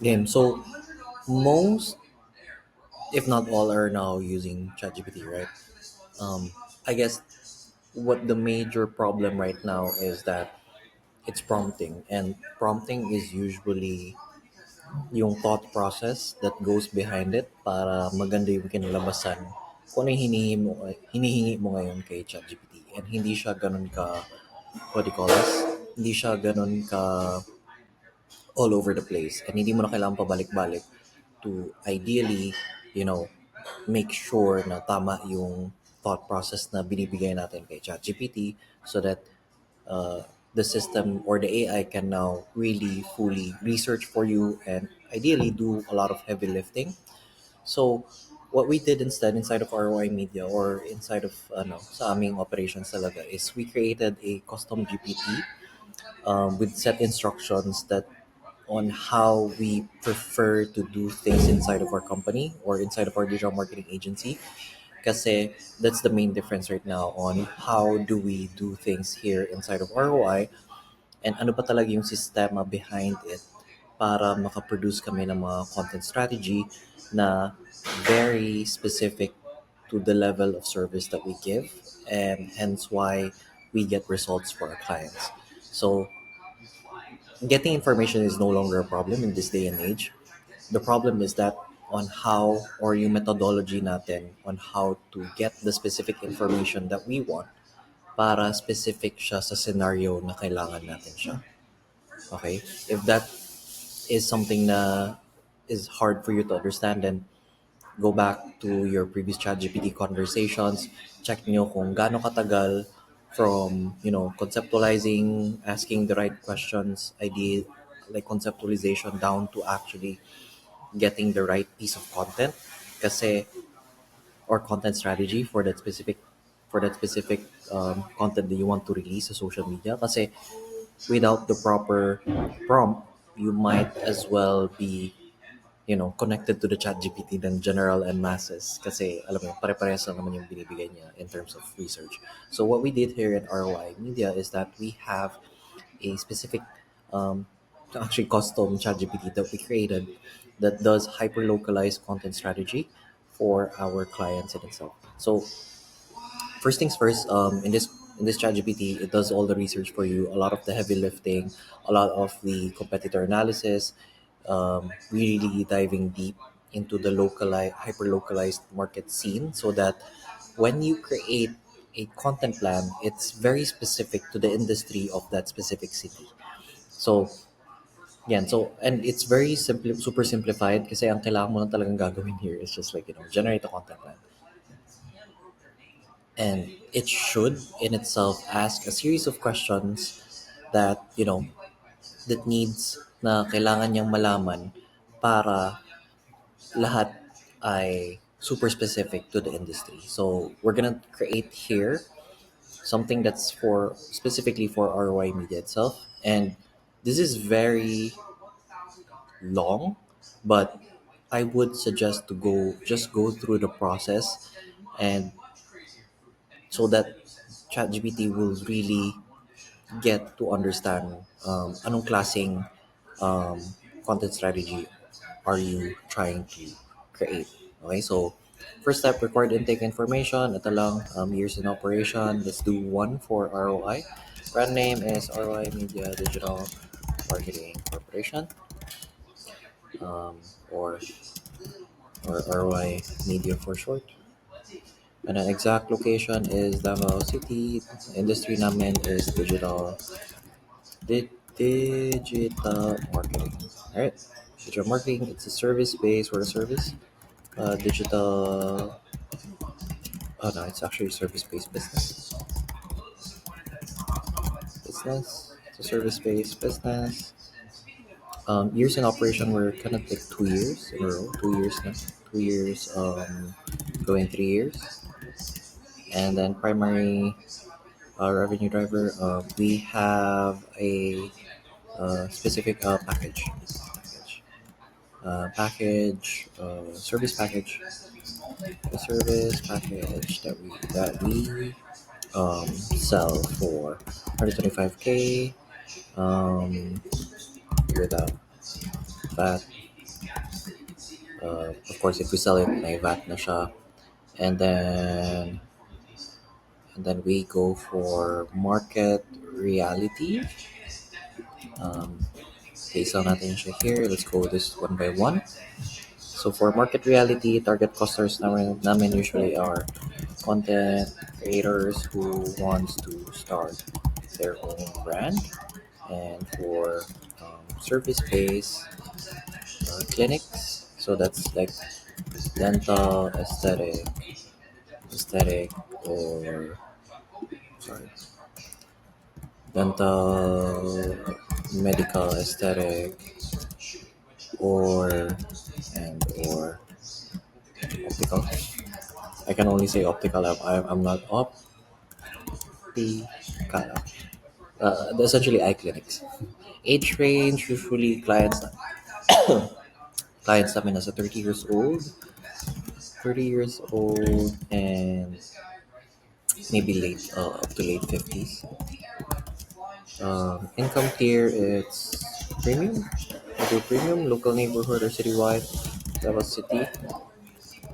Game. So most, if not all, are now using ChatGPT, right? Um, I guess what the major problem right now is that it's prompting, and prompting is usually yung thought process that goes behind it para maganda yung kinalabasan kung ano yung hinihingi mo ngayon kay ChatGPT. And hindi siya ganun ka, what do you call this? Hindi siya ganun ka all over the place. And hindi mo na kailangan pabalik-balik to ideally, you know, make sure na tama yung thought process na binibigay natin kay ChatGPT so that the system or the AI can now really fully research for you and ideally do a lot of heavy lifting. So what we did instead inside of ROI Media or inside of sa aming operations talaga is we created a custom GPT with set instructions that on how we prefer to do things inside of our company or inside of our digital marketing agency. Kasi that's the main difference right now on how do we do things here inside of ROI and ano ba talaga yung sistema behind it para makaproduce kami ng mga content strategy na very specific to the level of service that we give and hence why we get results for our clients. So getting information is no longer a problem in this day and age. The problem is that on how or yung methodology natin on how to get the specific information that we want para specific siya sa scenario na kailangan natin siya. Okay? If that is something na is hard for you to understand, then go back to your previous ChatGPT conversations. Check nyo kung gaano katagal from, conceptualizing, asking the right questions, idea, like conceptualization down to actually getting the right piece of content. Kasi, or content strategy for that specific content that you want to release sa social media. Kasi without the proper prompt, you might as well be connected to the chat GPT than general and masses kasi alam mo yun, pare-parehas lang naman yung binibigay niya in terms of research. So what we did here in ROI Media is that we have a specific um, actually custom chat GPT that we created that does hyper-localized content strategy for our clients in itself. So first things first, in this ChatGPT, it does all the research for you, a lot of the heavy lifting, a lot of the competitor analysis, really diving deep into the localized, hyper localized market scene, so that when you create a content plan, it's very specific to the industry of that specific city. So yeah, and it's very simple, super simplified kasi ang kailangan mo lang talagang gagawin here is just like, generate a content plan and it should in itself ask a series of questions that that needs na kailangan niyang malaman para lahat ay super specific to the industry. So we're gonna create here something that's for specifically for ROI Media itself, and this is very long, but I would suggest to go through the process and so that ChatGPT will really get to understand anong klaseng um, content strategy are you trying to create. Okay, so first step, required intake information. Ito lang, years in operation. Let's do one for ROI. Brand name is ROI Media Digital Marketing Corporation, um, or ROI Media for short. And an exact location is Davao City. Industry namin is digital marketing. All right, digital marketing. It's a service based or a service. Digital. Oh no, it's actually service based business. Business. It's a service based business. Years in operation were kind of like 2 years in a row. 2 years now. 2 years. Going 3 years. And then primary revenue driver. We have a specific service package, a service package that we sell for 125K. Figure it out. VAT. Of course, if we sell it, may VAT na siya. And then we go for market reality. Um, okay, so natin siya here. Let's go this one by one. So for market reality, target customers namin usually are content creators who wants to start their own brand, and for service-based clinics. So that's like dental, aesthetic, or sorry, dental, medical, aesthetic, or or optical. I can only say optical. I'm not optical. Essentially eye clinics. Age range usually clients namin nasa 30 years old, and maybe late up to late 50s. Income tier, it's premium. We do premium, local neighborhood or citywide. Davao City,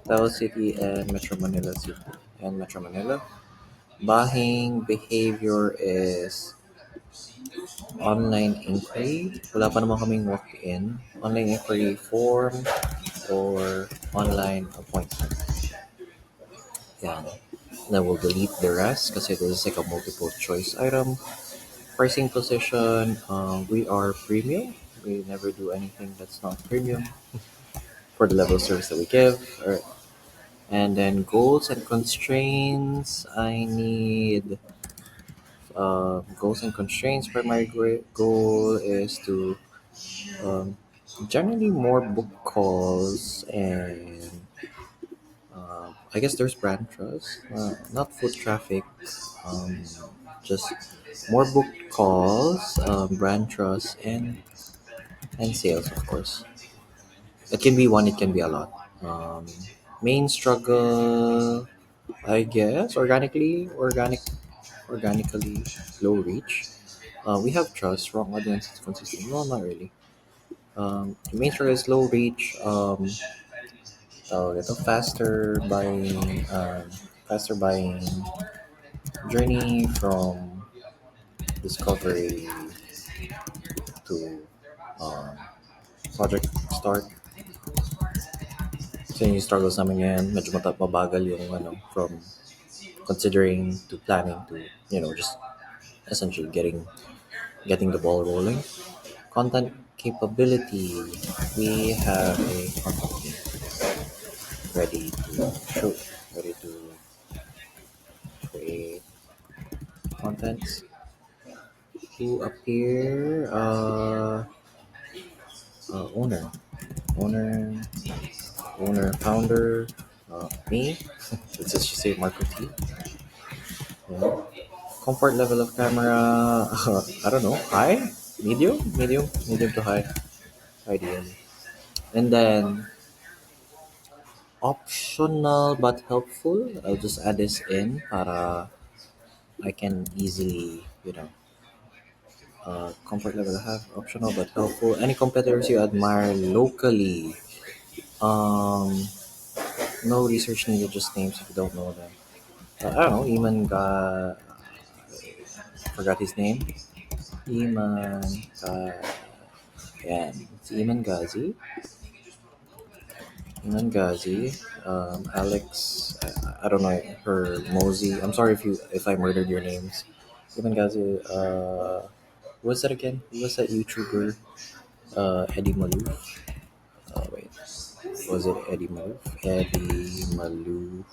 Davao City and Metro Manila City and Metro Manila. Buying behavior is online inquiry. Wala pa naman kaming walk-in. Online inquiry form or online appointment. Yeah. Then we'll delete the rest because it is like a multiple choice item. Pricing position, we are premium. We never do anything that's not premium for the level of service that we give. Alright. And then goals and constraints. I need goals and constraints. Primary goal is to um, generally more book calls, and I guess there's brand trust, not foot traffic, um, just more book calls, brand trust, and sales, of course. It can be one, it can be a lot. Main struggle, I guess, organically low reach. We have trust, strong audience, it's consistent. No, not really. The main struggle is low reach. Ito, faster buying journey from discovery to um, project start. So yung struggles namin ngayon, medyo mabagal yung from considering to planning to, just essentially getting the ball rolling. Content capability. We have a content team ready to show, ready to create contents. Who appear? Owner, owner, founder. Me. Let's just say Marco T. Yeah. Comfort level of camera. I don't know. High, medium to high, ideally. And then optional but helpful. I'll just add this in para I can easily, comfort level have optional but helpful. Any competitors you admire locally? Um, no research needed, just names if you don't know them. I don't know. Forgot his name. Iman. Yeah, it's Iman Ghazi. Iman Ghazi. Alex. I don't know her. Mosey. I'm sorry if I murdered your names. Iman Ghazi. Who was that again? Who was that YouTuber? Eddie Maloof. Wait. Was it Eddie Maloof? Eddie Maloof.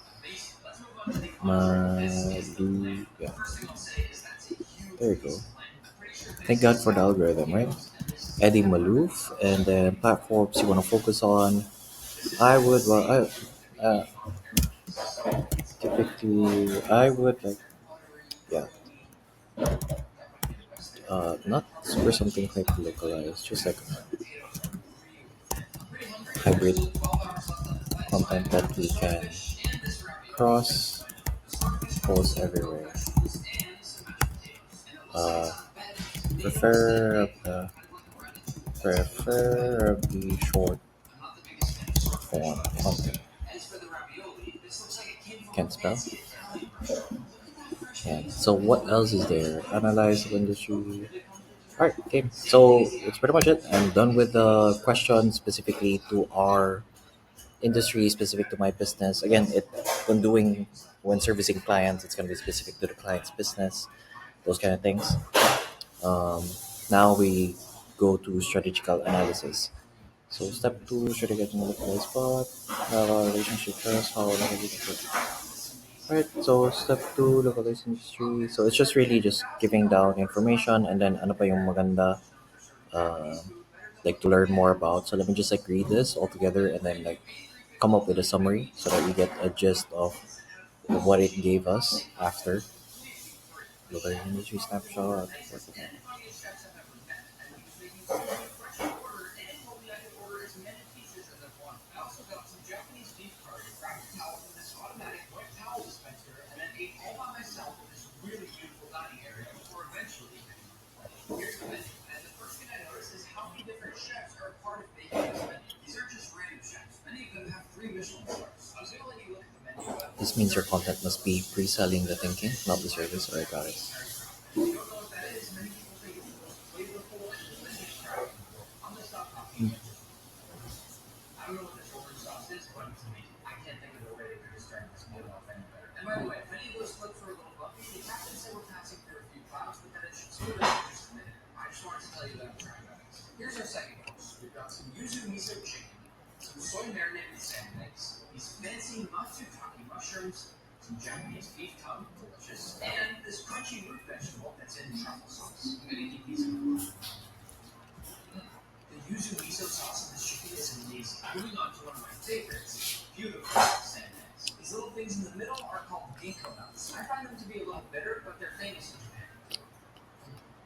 Maloof. Yeah. There you go. Thank God for the algorithm, right? Eddie Maloof, and then platforms you want to focus on. I would, well, I would like, yeah, not super something like localized, just like hybrid content that we can cross post everywhere. Uh, prefer preferably short form content. Can't spell. Yeah. So what else is there? Analyze of industry. All right. Okay. So that's pretty much it. I'm done with the question specifically to our industry, specific to my business. Again, it when doing when servicing clients, it's gonna be specific to the client's business. Those kind of things. Um, Now we go to strategical analysis. So step two, strategic analysis spot, have a relationship first, how right. So step two, localize industry. So it's just really just giving down information and then ano pa yung maganda uh, like to learn more about. So let me just like read this all together and then like come up with a summary so that we get a gist of what it gave us after localizing industry snapshot. This means your content must be pre-selling the thinking, not the service. Alright, got it.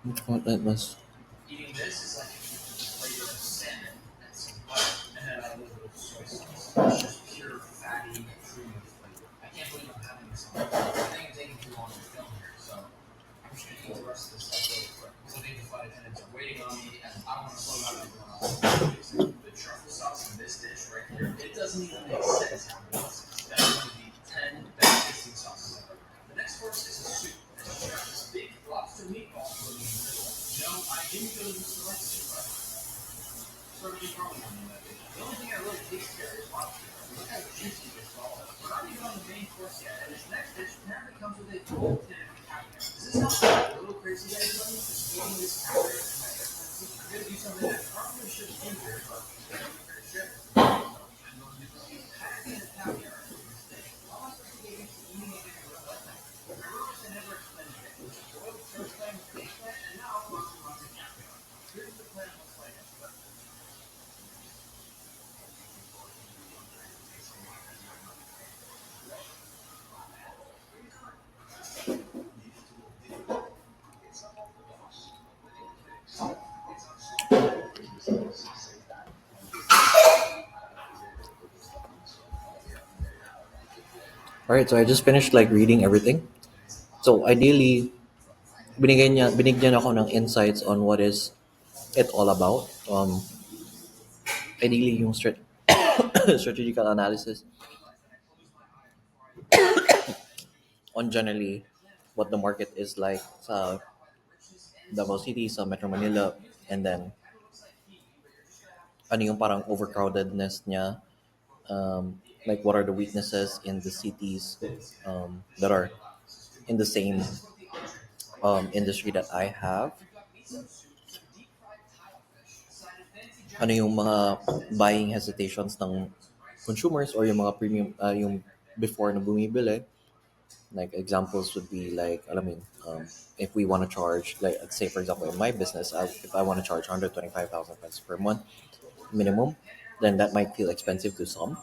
Which content must Alright, so I just finished like reading everything. So ideally, binigyan ako ng insights on what is it all about. Ideally, yung strategical analysis on generally what the market is like sa Davao City, sa Metro Manila, and then ano yung parang overcrowdedness niya, like what are the weaknesses in the cities that are in the same industry that I have. Ano yung mga buying hesitations ng consumers or yung mga premium, yung before na bumibili. Like examples would be like, alam mo yun, if we want to charge, like let's say for example in my business, if I want to charge 125,000 pesos per month minimum, then that might feel expensive to some.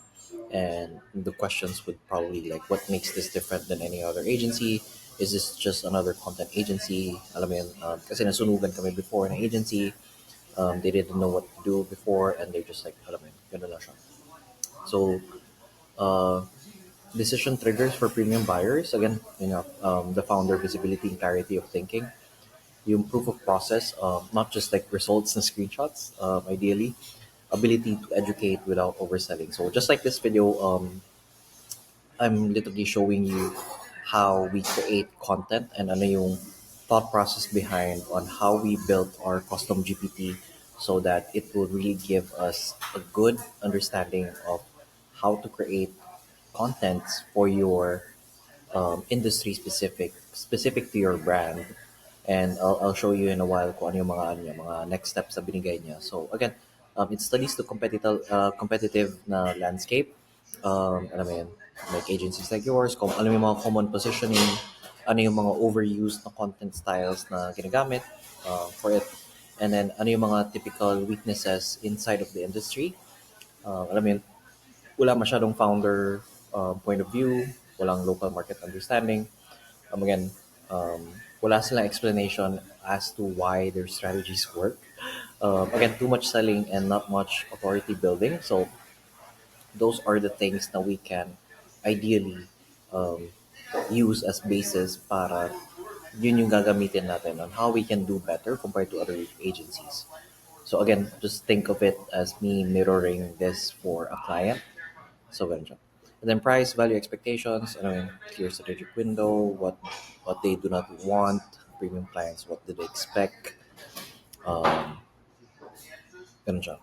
And the questions would probably like, what makes this different than any other agency? Is this just another content agency? Alam mo yun, kasi nasunugan kami before in an agency. They didn't know what to do before and they're just like, alam mo yun, ganun lang siya. So, uh, decision triggers for premium buyers. Again, the founder visibility and clarity of thinking. yung proof of process, not just like results and screenshots. Ideally, ability to educate without overselling. So just like this video, I'm literally showing you how we create content and ano yung thought process behind on how we built our custom GPT so that it will really give us a good understanding of how to create contents for your industry specific to your brand. And I'll show you in a while kung ano yung mga next steps na binigay niya. So again, it studies the competitive na landscape. Alam mo yun, like agencies like yours, kung ano yung mga common positioning, ano yung mga overused na content styles na ginagamit for it, and then ano yung mga typical weaknesses inside of the industry. Alam mo yun, wala masyadong founder point of view, walang local market understanding. Again, wala silang explanation as to why their strategies work. Again, too much selling and not much authority building. So those are the things that we can ideally um, use as basis para yun yung gagamitin natin on how we can do better compared to other agencies. So again, just think of it as me mirroring this for a client. So ganun siya. And then price, value expectations, I mean, clear strategic window, what they do not want, premium clients, what do they expect, um, ganun siya.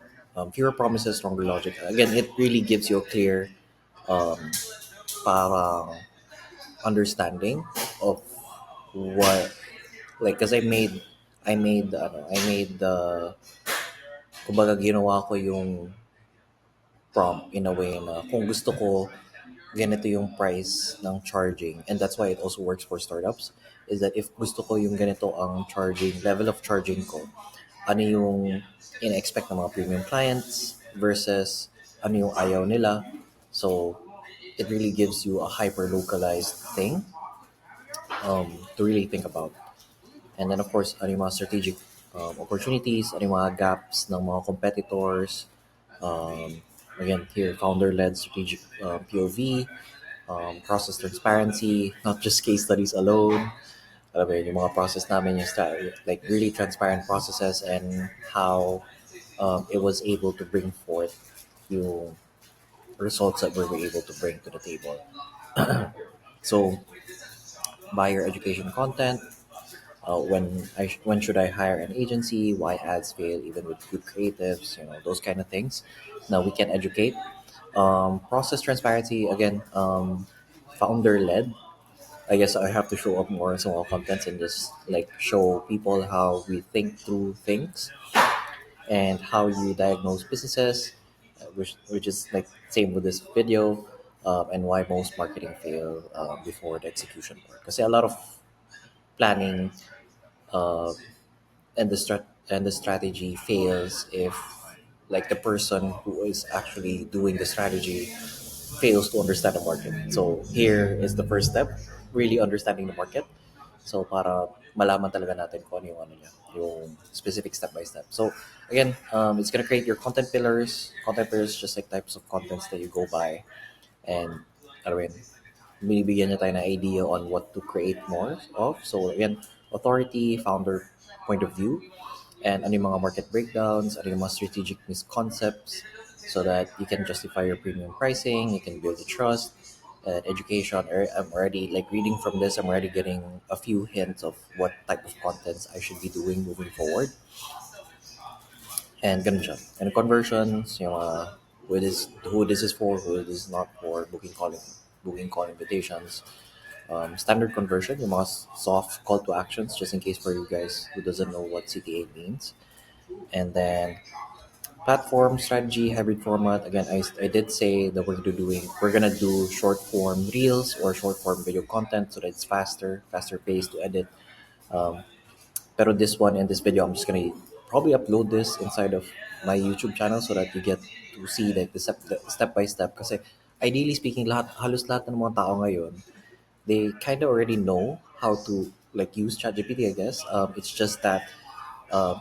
Fewer promises, stronger logic. Again, it really gives you a clear um, parang understanding of what, like, because I made the, kumbaga ginawa ko yung prompt in a way na kung gusto ko ganito yung price ng charging, and that's why it also works for startups, is that if gusto ko yung ganito ang charging level of charging ko, ano yung ina-expect ng mga premium clients versus ano yung ayaw nila. So it really gives you a hyper localized thing to really think about. And then of course, ano yung mga strategic opportunities, ano yung mga gaps ng mga competitors. Again, here, founder-led strategic POV, process transparency, not just case studies alone. Alam mo yun, yung mga process namin, yung like really transparent processes and how it was able to bring forth yung results that we were able to bring to the table. So, buyer education content, when should I hire an agency? Why ads fail even with good creatives? You know, those kind of things. Now we can educate. Process transparency again. Founder led. I guess I have to show up more in small contents and just like show people how we think through things and how you diagnose businesses, which is like same with this video, and why most marketing fail before the execution part. Because a lot of planning uh, and the strategy fails if like the person who is actually doing the strategy fails to understand the market. So here is the first step, really understanding the market. So para malaman talaga natin kung ano yung ano niya, yung specific step by step. So again, it's gonna create your content pillars. Content pillars just like types of contents that you go by, and I mean, binibigyan niya tayo ng idea on what to create more of. So again, authority, founder point of view, and ano yung mga market breakdowns, ano yung mga strategic misconcepts so that you can justify your premium pricing, you can build the trust, and education. I'm already like reading from this, I'm already getting a few hints of what type of contents I should be doing moving forward. And ganun siya. And conversions, yung who this is for, who this is not for, booking call invitations. Standard conversion, yung mga soft call to actions, just in case for you guys who doesn't know what CTA means. And then platform strategy, hybrid format. Again, I did say that we're gonna do short form reels or short form video content so that it's faster paced to edit. Um, Pero this one and this video, I'm just gonna probably upload this inside of my YouTube channel so that you get to see like the step by step. Kasi ideally speaking, halos lahat ng mga tao ngayon, they kind of already know how to like use ChatGPT, I guess. It's just that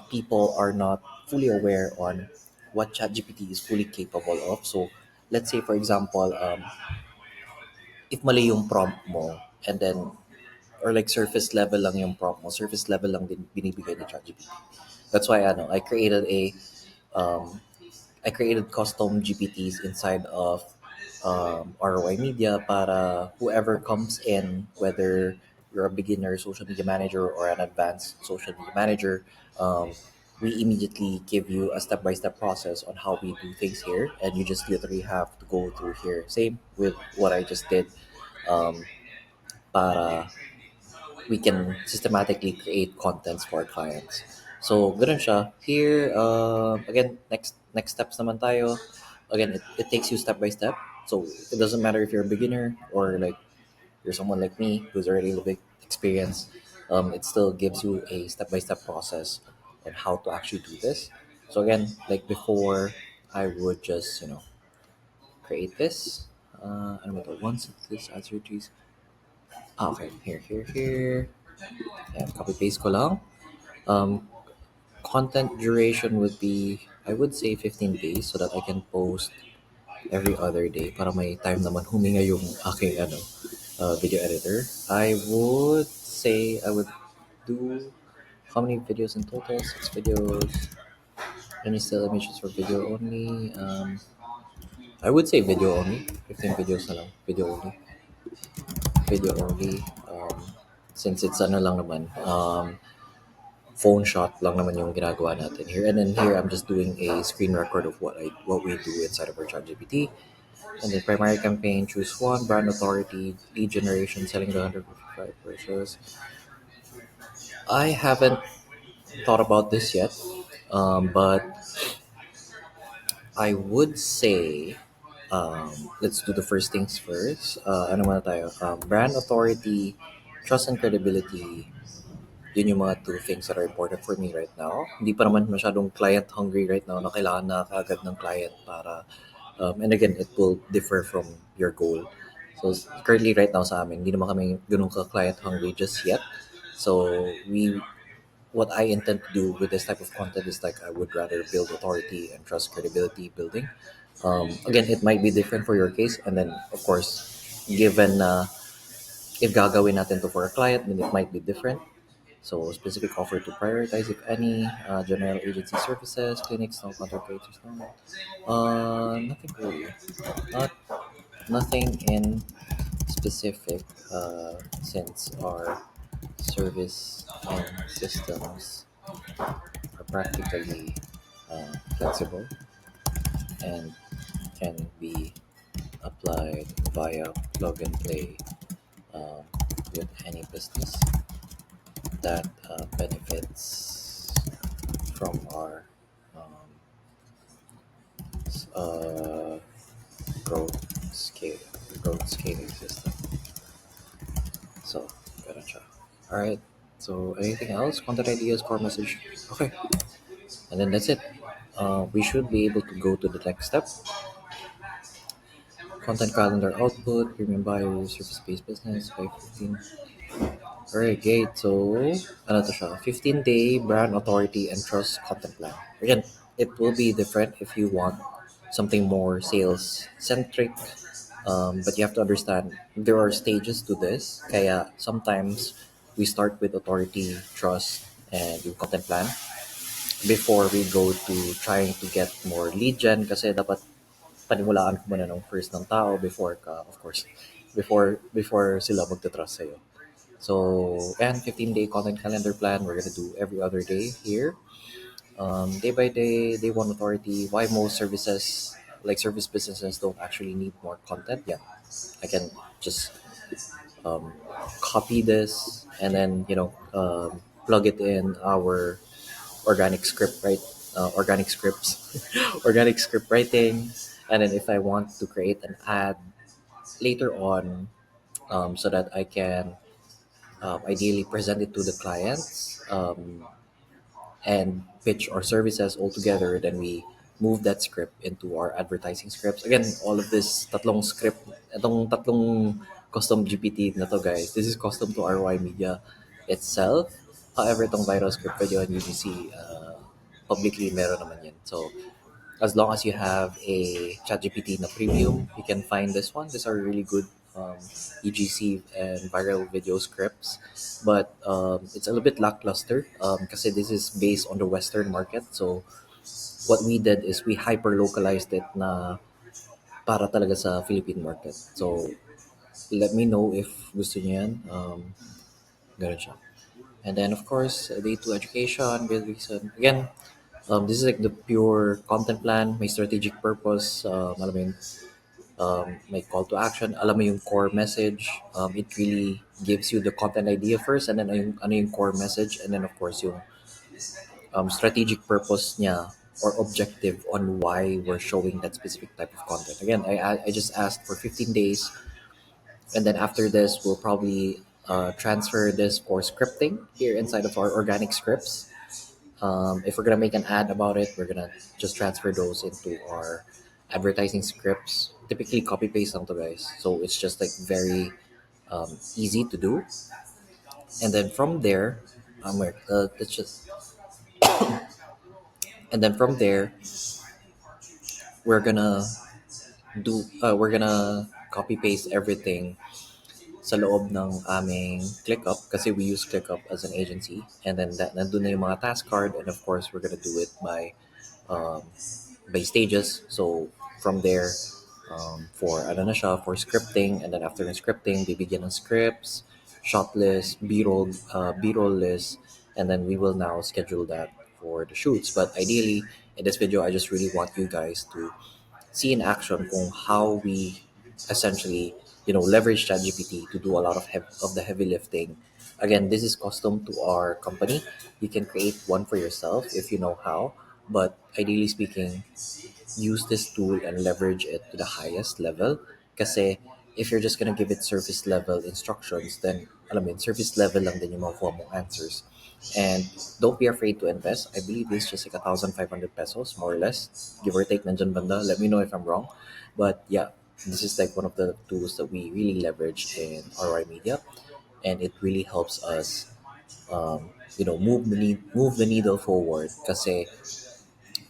people are not fully aware on what ChatGPT is fully capable of. So let's say for example, if mali yung prompt mo and then or like surface level lang yung prompt mo, surface level lang din binibigay ni ChatGPT. That's why um, I created custom GPTs inside of ROI Media para whoever comes in, whether you're a beginner social media manager or an advanced social media manager, we immediately give you a step-by-step process on how we do things here, and you just literally have to go through here. Same with what I just did, um, para we can systematically create contents for our clients. So, ganun siya. Here, again, next steps naman tayo. Again, it takes you step by step. So, it doesn't matter if you're a beginner or like you're someone like me who's already a little bit experienced. It still gives you a step by step process on how to actually do this. So, again, like before, I would just, create this. Ano ba to? Once this answer trees. Okay, here. Ayan, copy paste ko lang. Um, Content duration would be, I would say 15 days so that I can post every other day para may time naman huminga yung aking video editor. I would say I would do how many videos in total? 6 videos. Any still images for video only? I would say video only. 15 videos na lang. Video only. Video only. Since it's ano lang naman. Phone shot lang naman yung ginagawa natin here. And then here, I'm just doing a screen record of what we do inside of our ChatGPT. And then primary campaign, choose one, brand authority, lead generation, selling the 155 purchase. I haven't thought about this yet, but I would say, let's do the first things first. Ano muna tayo? Brand authority, trust and credibility, yun yung mga two things that are important for me right now. Hindi pa naman masyadong client hungry right now na kailangan na kaagad ng client para and again, it will differ from your goal. So currently right now sa amin, hindi naman kami ganun ka client hungry just yet. So what I intend to do with this type of content is like I would rather build authority and trust credibility building. Again, it might be different for your case, and then of course, given if gagawin natin to for a client, then it might be different. So specific offer to prioritize, if any, general agency services, clinics, no contract creators, no. Nothing really. Not nothing in specific. Since our service and systems are practically flexible and can be applied via plug and play um, with any business that benefits from our um, uh, growth scale growth scaling system. So, ganun siya. Alright. So, anything else? Content ideas, core message. Okay. And then that's it. We should be able to go to the next step. Content calendar output, premium buyer, service-based business, 515. Alright, great. So, ano to siya? 15-day brand authority and trust content plan. Again, it will be different if you want something more sales-centric. But you have to understand, there are stages to this. Kaya sometimes we start with authority, trust, and yung content plan before we go to trying to get more lead gen kasi dapat panimulaan ko muna ng first ng tao before ka, of course, before sila magta-trust sa'yo. So, and 15-day content calendar plan, we're gonna do every other day here. Day by day, day one authority, why most services, like service businesses, don't actually need more content. Yeah, I can just um, copy this and then, plug it in our organic script, right? Organic scripts, organic script writing. And then if I want to create an ad later on, so that I can ideally present it to the clients, and pitch our services all together, then we move that script into our advertising scripts. Again, all of this tatlong custom GPT na to, guys, this is custom to ROI Media itself. However, itong viral script video and UGC, publicly meron naman yan. So, as long as you have a ChatGPT na premium, you can find this one. These are really good um, EGC and viral video scripts, but it's a little bit lackluster because this is based on the Western market. So what we did is we hyper localized it na para talaga sa Philippine market. So let me know if gusto niyo yan. Ganun siya. And then of course, day two education, build reason. Again, this is like the pure content plan, may strategic purpose, alam mo yun, may call to action, alam mo yung core message. It really gives you the content idea first, and then ano yung core message, and then of course yung strategic purpose niya or objective on why we're showing that specific type of content. Again, I just asked for 15 days, and then after this, we'll probably transfer this for scripting here inside of our organic scripts. If we're gonna make an ad about it, we're gonna just transfer those into our advertising scripts. Typically, copy paste lang to guys, so it's just like very easy to do. And then from there, let's just and then from there, we're gonna we're gonna copy paste everything sa loob ng aming ClickUp kasi we use ClickUp as an agency, and then that nandun na yung mga task card, and of course we're gonna do it um, by stages. So from there, for ano na siya, for scripting, and then after the scripting, bibigyan ng scripts, shot list, B-roll list, and then we will now schedule that for the shoots. But ideally, in this video, I just really want you guys to see in action kung how we essentially, leverage ChatGPT to do a lot of of the heavy lifting. Again, this is custom to our company. You can create one for yourself if you know how, but ideally speaking, use this tool and leverage it to the highest level. Kasi if you're just gonna give it surface level instructions, then alam mo yun, surface level lang din yung makukuha mong answers. And don't be afraid to invest. I believe this is just like 1,500 pesos, more or less, give or take. Nandyan banda. Let me know if I'm wrong. But yeah, this is like one of the tools that we really leverage in ROI Media, and it really helps us, move the needle forward. Kasi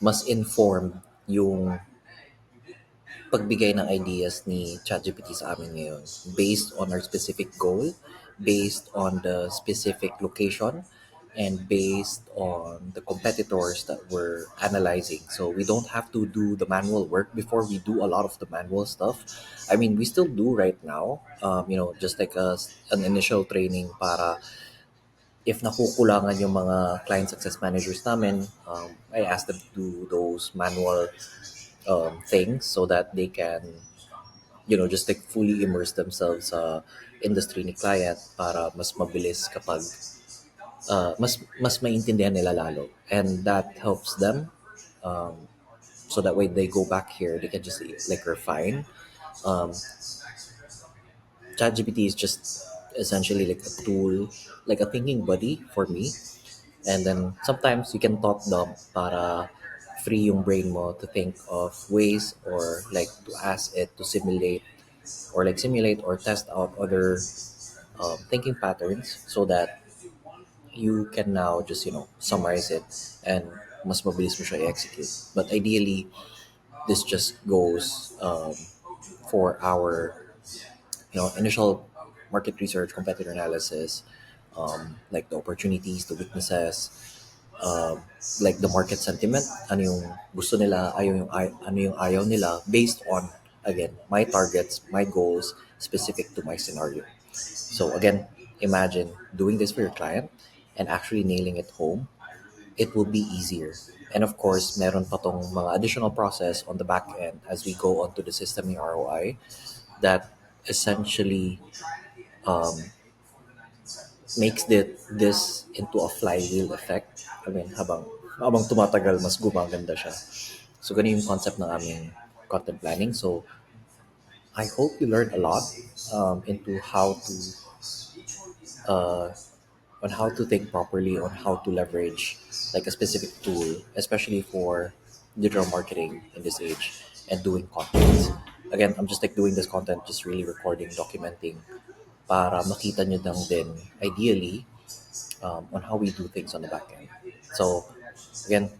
mas informed yung pagbigay ng ideas ni ChatGPT sa amin ngayon based on our specific goal, based on the specific location, and based on the competitors that we're analyzing. So we don't have to do the manual work before we do a lot of the manual stuff. I mean, we still do right now, just like an initial training para if nakukulangan yung mga client success managers namin, I ask them to do those manual things so that they can just like fully immerse themselves sa industry ni client para mas mabilis kapag mas maintindihan nila lalo, and that helps them, um, so that way they go back here they can just like refine. um, ChatGPT is just essentially like a tool, like a thinking buddy for me, and then sometimes you can talk them para free yung brain mo to think of ways, or like to ask it to simulate or test out other thinking patterns so that you can now just summarize it, and mas mabilis mo siya i-execute. But ideally, this just goes for our initial market research, competitor analysis, like the opportunities, the weaknesses, um, like the market sentiment, ano yung gusto nila, ano yung ayaw nila, based on, again, my targets, my goals, specific to my scenario. So again, imagine doing this for your client and actually nailing it home. It will be easier. And of course, meron pa tong mga additional process on the back end as we go onto the system ni ROI that essentially um, makes this into a flywheel effect. I mean, habang tumatagal, mas gumaganda siya. So, ganun yung concept ng aming content planning. So, I hope you learned a lot into uh, how to think properly on how to leverage like a specific tool, especially for digital marketing in this age and doing content. Again, I'm just like doing this content, just really recording, documenting, para makita nyo lang din, ideally, on how we do things on the back end. So, again,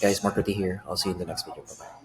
guys, Mark Ruti here. I'll see you in the next video. Bye-bye.